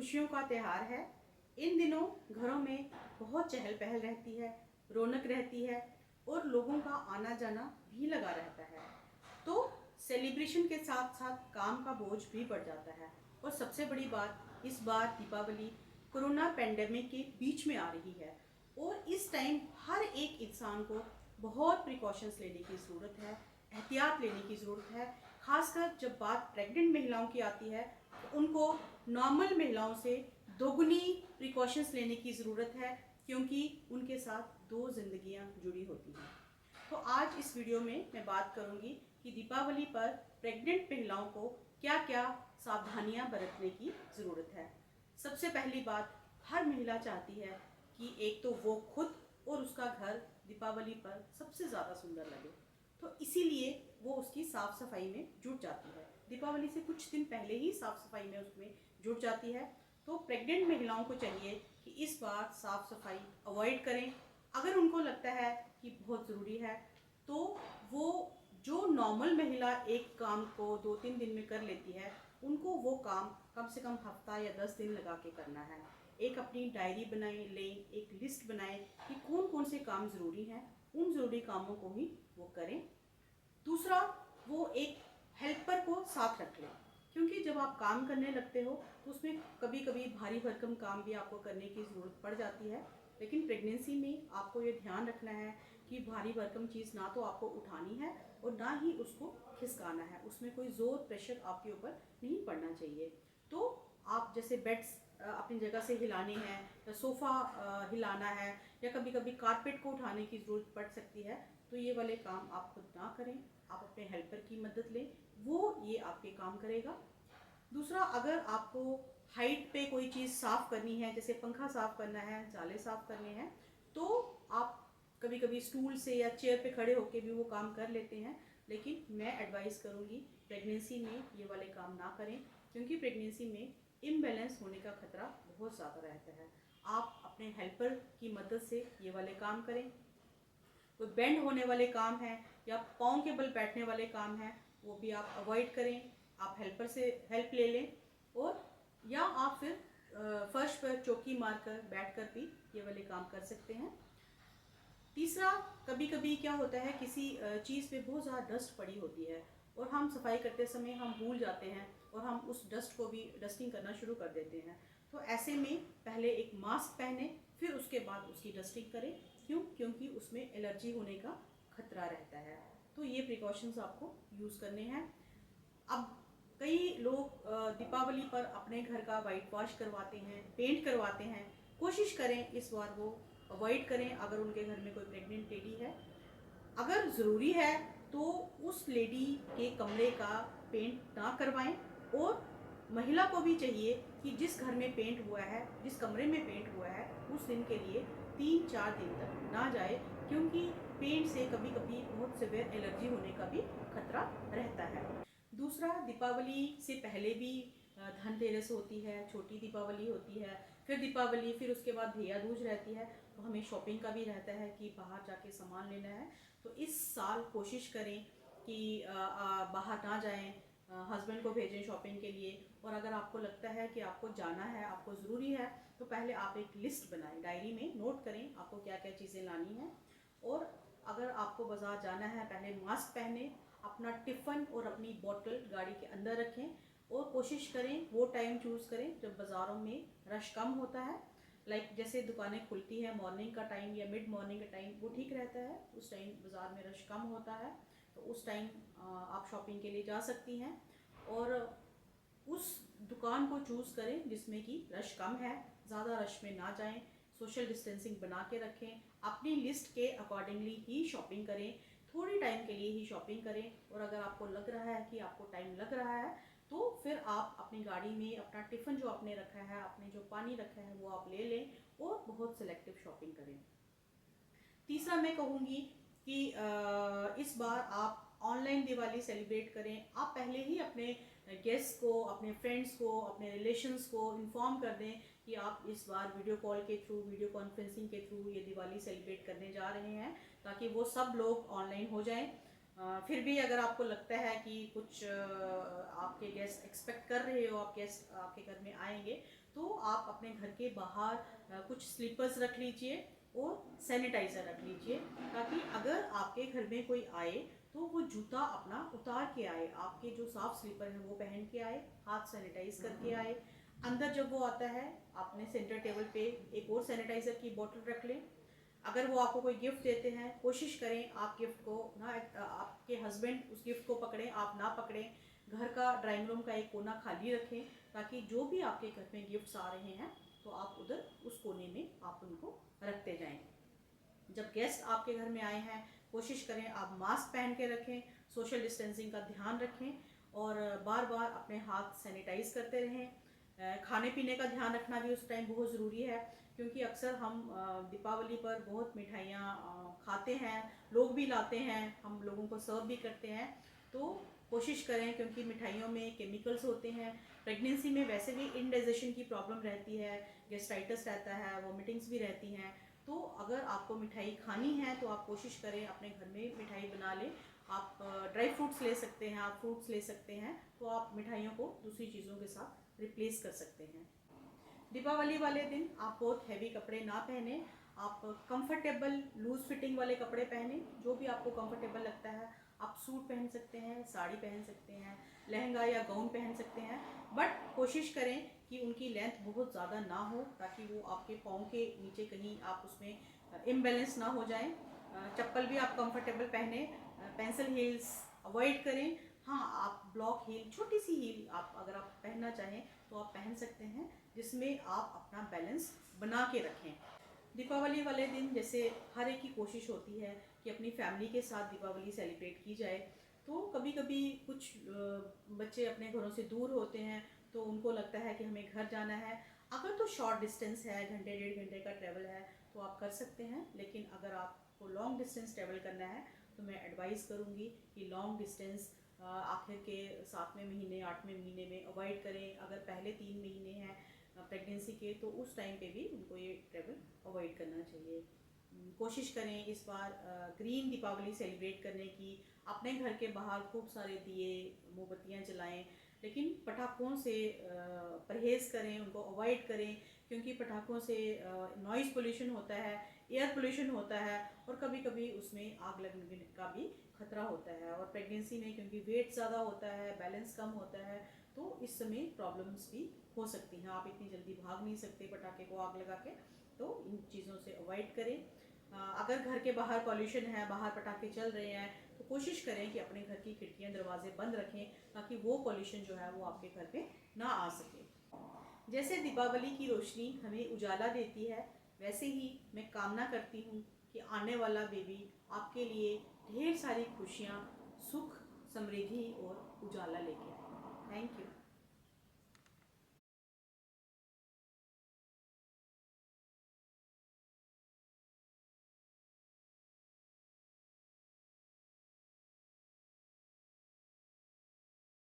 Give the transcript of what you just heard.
खुशियों का त्यौहार है। इन दिनों घरों में बहुत चहल पहल रहती है, रौनक रहती है और लोगों का आना जाना भी लगा रहता है। तो सेलिब्रेशन के साथ साथ काम का बोझ भी बढ़ जाता है। और सबसे बड़ी बात, इस बार दीपावली कोरोना पेंडेमिक के बीच में आ रही है और इस टाइम हर एक इंसान को बहुत प्रिकॉशंस लेने की ज़रूरत है, एहतियात लेने की ज़रूरत है। खासकर जब बात प्रेग्नेंट महिलाओं की आती है तो उनको नॉर्मल महिलाओं से दोगुनी प्रिकॉशंस लेने की ज़रूरत है, क्योंकि उनके साथ दो जिंदगियां जुड़ी होती हैं। तो आज इस वीडियो में मैं बात करूंगी कि दीपावली पर प्रेग्नेंट महिलाओं को क्या क्या सावधानियां बरतने की ज़रूरत है। सबसे पहली बात, हर महिला चाहती है कि एक तो वो खुद और उसका घर दीपावली पर सबसे ज़्यादा सुंदर लगे, तो इसीलिए वो उसकी साफ़ सफाई में जुट जाती है। दीपावली से कुछ दिन पहले ही साफ़ सफाई में उसमें जुट जाती है। तो प्रेग्नेंट महिलाओं को चाहिए कि इस बार साफ़ सफाई अवॉइड करें। अगर उनको लगता है कि बहुत ज़रूरी है तो वो जो नॉर्मल महिला एक काम को 2-3 दिन में कर लेती है, उनको वो काम कम से कम हफ्ता या 10 दिन लगा के करना है। एक अपनी डायरी बनाएं, लें, एक लिस्ट बनाएं कि कौन कौन से काम ज़रूरी हैं, उन ज़रूरी कामों को ही वो करें। दूसरा, वो एक हेल्पर को साथ रख लें, क्योंकि जब आप काम करने लगते हो तो उसमें कभी कभी भारी भरकम काम भी आपको करने की ज़रूरत पड़ जाती है। लेकिन प्रेगनेंसी में आपको ये ध्यान रखना है कि भारी भरकम चीज़ ना तो आपको उठानी है और ना ही उसको खिसकाना है, उसमें कोई ज़ोर प्रेशर आपके ऊपर नहीं पड़ना चाहिए। तो आप जैसे बेड्स अपनी जगह से हिलाने हैं या सोफ़ा हिलाना है या कभी कभी कारपेट को उठाने की ज़रूरत पड़ सकती है, तो ये वाले काम आप खुद ना करें, आप अपने हेल्पर की मदद लें, वो ये आपके काम करेगा। दूसरा, अगर आपको हाइट पे कोई चीज़ साफ़ करनी है, जैसे पंखा साफ़ करना है, जाले साफ़ करने हैं, तो आप कभी कभी स्टूल से या चेयर पे खड़े होकर भी वो काम कर लेते हैं। लेकिन मैं एडवाइस करूँगी प्रेगनेंसी में ये वाले काम ना करें, क्योंकि प्रेगनेंसी में इम्बैलेंस होने का खतरा बहुत ज़्यादा रहता है। आप अपने हेल्पर की मदद से ये वाले काम करें। कोई बेंड होने वाले काम हैं या पाँव के बल बैठने वाले काम हैं, वो भी आप अवॉइड करें। आप हेल्पर से हेल्प ले लें, और या आप फिर फर्श पर चौकी मारकर बैठकर भी ये वाले काम कर सकते हैं। तीसरा, कभी कभी क्या होता है, किसी चीज़ पे बहुत ज़्यादा डस्ट पड़ी होती है और हम सफाई करते समय हम भूल जाते हैं और हम उस डस्ट को भी डस्टिंग करना शुरू कर देते हैं। तो ऐसे में पहले एक मास्क पहने, फिर उसके बाद उसकी डस्टिंग करें। क्यों? क्योंकि उसमें एलर्जी होने का खतरा रहता है। तो ये प्रिकॉशंस आपको यूज़ करने हैं। अब कई लोग दीपावली पर अपने घर का वाइट वॉश करवाते हैं, पेंट करवाते हैं। कोशिश करें इस बार वो अवॉइड करें अगर उनके घर में कोई प्रेग्नेंट लेडी है। अगर ज़रूरी है तो उस लेडी के कमरे का पेंट ना करवाएं, और महिला को भी चाहिए कि जिस घर में पेंट हुआ है, जिस कमरे में पेंट हुआ है, उस दिन के लिए 3-4 दिन तक ना जाए, क्योंकि पेंट से कभी कभी बहुत सिवियर एलर्जी होने का भी खतरा रहता है। दूसरा, दीपावली से पहले भी धनतेरस होती है, छोटी दीपावली होती है, फिर दीपावली, फिर उसके बाद भैया दूज रहती है। तो हमें शॉपिंग का भी रहता है कि बाहर जाके सामान लेना है। तो इस साल कोशिश करें कि बाहर ना जाएं, हस्बैंड को भेजें शॉपिंग के लिए। और अगर आपको लगता है कि आपको जाना है, आपको ज़रूरी है, तो पहले आप एक लिस्ट बनाएं, डायरी में नोट करें आपको क्या क्या चीज़ें लानी हैं। और अगर आपको बाज़ार जाना है, पहले मास्क पहने, अपना टिफ़न और अपनी बोतल गाड़ी के अंदर रखें, और कोशिश करें वो टाइम चूज़ करें जब बाज़ारों में रश कम होता है। जैसे दुकानें खुलती हैं मॉर्निंग का टाइम या मिड मॉर्निंग का टाइम, वो ठीक रहता है, उस टाइम बाज़ार में रश कम होता है, तो उस टाइम आप शॉपिंग के लिए जा सकती हैं। और उस दुकान को चूज़ करें जिसमें कि रश कम है, ज़्यादा रश में ना जाएं, सोशल डिस्टेंसिंग बना के रखें, अपनी लिस्ट के अकॉर्डिंगली ही शॉपिंग करें, थोड़ी टाइम के लिए ही शॉपिंग करें। और अगर आपको लग रहा है कि आपको टाइम लग रहा है, तो फिर आप अपनी गाड़ी में अपना टिफ़िन जो आपने रखा है, आपने जो पानी रखा है, वो आप ले लें और बहुत सिलेक्टिव शॉपिंग करें। तीसरा, मैं कहूँगी कि इस बार आप ऑनलाइन दिवाली सेलिब्रेट करें। आप पहले ही अपने गेस्ट को, अपने फ्रेंड्स को, अपने रिलेशंस को इन्फॉर्म कर दें कि आप इस बार वीडियो कॉल के थ्रू, वीडियो कॉन्फ्रेंसिंग के थ्रू ये दिवाली सेलिब्रेट करने जा रहे हैं, ताकि वो सब लोग ऑनलाइन हो जाएं। फिर भी अगर आपको लगता है कि कुछ आपके गेस्ट एक्सपेक्ट कर रहे हो, आप गेस्ट आपके घर में आएंगे, तो आप अपने घर के बाहर कुछ स्लीपर्स रख लीजिए और सैनिटाइज़र रख लीजिए, ताकि अगर आपके घर में कोई आए तो वो जूता अपना उतार के आए, आपके जो साफ स्लीपर है वो पहन के आए, हाथ सैनिटाइज करके आए। अंदर जब वो आता है, आपने सेंटर टेबल पे एक और सैनिटाइज़र की बोतल रख लें। अगर वो आपको कोई गिफ्ट देते हैं, कोशिश करें आप गिफ्ट को ना, आपके हस्बैंड उस गिफ्ट को पकड़ें, आप ना पकड़ें। घर का ड्राइंग रूम का एक कोना खाली रखें, ताकि जो भी आपके घर में गिफ्ट्स आ रहे हैं तो आप उधर उस कोने में आप उनको रखते जाएं। जब गेस्ट आपके घर में आए हैं, कोशिश करें आप मास्क पहन के रखें, सोशल डिस्टेंसिंग का ध्यान रखें और बार बार अपने हाथ सैनिटाइज करते रहें। खाने पीने का ध्यान रखना भी उस टाइम बहुत ज़रूरी है, क्योंकि अक्सर हम दीपावली पर बहुत मिठाइयाँ खाते हैं, लोग भी लाते हैं, हम लोगों को सर्व भी करते हैं। तो कोशिश करें, क्योंकि मिठाइयों में केमिकल्स होते हैं। प्रेगनेंसी में वैसे भी इंडाइजेशन की प्रॉब्लम रहती है, गैस्ट्राइटिस रहता है, वोमिटिंग्स भी रहती हैं। तो अगर आपको मिठाई खानी है तो आप कोशिश करें अपने घर में मिठाई बना लें। आप ड्राई फ्रूट्स ले सकते हैं, आप फ्रूट्स ले सकते हैं, तो आप मिठाइयों को दूसरी चीज़ों के साथ रिप्लेस कर सकते हैं। दीपावली वाले दिन आप बहुत हैवी कपड़े ना पहने, आप कंफर्टेबल लूज फिटिंग वाले कपड़े पहने, जो भी आपको कंफर्टेबल लगता है। आप सूट पहन सकते हैं, साड़ी पहन सकते हैं, लहंगा या गाउन पहन सकते हैं, बट कोशिश करें कि उनकी लेंथ बहुत ज़्यादा ना हो, ताकि वो आपके पाँव के नीचे कहीं आप उसमें इम्बैलेंस ना हो जाए। चप्पल भी आप कंफर्टेबल पहने, पेंसिल हील्स अवॉइड करें। हाँ, आप ब्लॉक हील, छोटी सी हील आप अगर आप पहनना चाहें तो आप पहन सकते हैं, जिसमें आप अपना बैलेंस बना के रखें। दीपावली वाले दिन जैसे हर एक की कोशिश होती है कि अपनी फैमिली के साथ दीपावली सेलिब्रेट की जाए, तो कभी कभी कुछ बच्चे अपने घरों से दूर होते हैं, तो उनको लगता है कि हमें घर जाना है। अगर तो शॉर्ट डिस्टेंस है, घंटे डेढ़ घंटे का ट्रैवल है, तो आप कर सकते हैं। लेकिन अगर आपको लॉन्ग डिस्टेंस ट्रैवल करना है तो मैं एडवाइस करूँगी कि लॉन्ग डिस्टेंस आखिर के 7वें महीने 8वें महीने में अवॉइड करें। अगर पहले 3 महीने हैं प्रेगनेंसी के, तो उस टाइम पे भी उनको ये ट्रैवल अवॉइड करना चाहिए। कोशिश करें इस बार ग्रीन दीपावली सेलिब्रेट करने की। अपने घर के बाहर खूब सारे दिए मोमबत्तियाँ जलाएं, लेकिन पटाखों से परहेज़ करें, उनको अवॉइड करें, क्योंकि पटाखों से नॉइज़ पोल्यूशन होता है, एयर पोल्यूशन होता है, और कभी कभी उसमें आग लगने का भी खतरा होता है। और प्रेगनेंसी में क्योंकि वेट ज़्यादा होता है, बैलेंस कम होता है, तो इस समय प्रॉब्लम्स भी हो सकती हैं। आप इतनी जल्दी भाग नहीं सकते पटाखे को आग लगा के, तो इन चीज़ों से अवॉइड करें। अगर घर के बाहर पॉल्यूशन है, बाहर पटाखे चल रहे हैं, तो कोशिश करें कि अपने घर की खिड़कियां दरवाजे बंद रखें, ताकि वो पॉल्यूशन जो है वो आपके घर पे ना आ सके। जैसे दीपावली की रोशनी हमें उजाला देती है, वैसे ही मैं कामना करती हूँ कि आने वाला बेबी आपके लिए ढेर सारी खुशियाँ, सुख, समृद्धि और उजाला लेके आए। Thank you.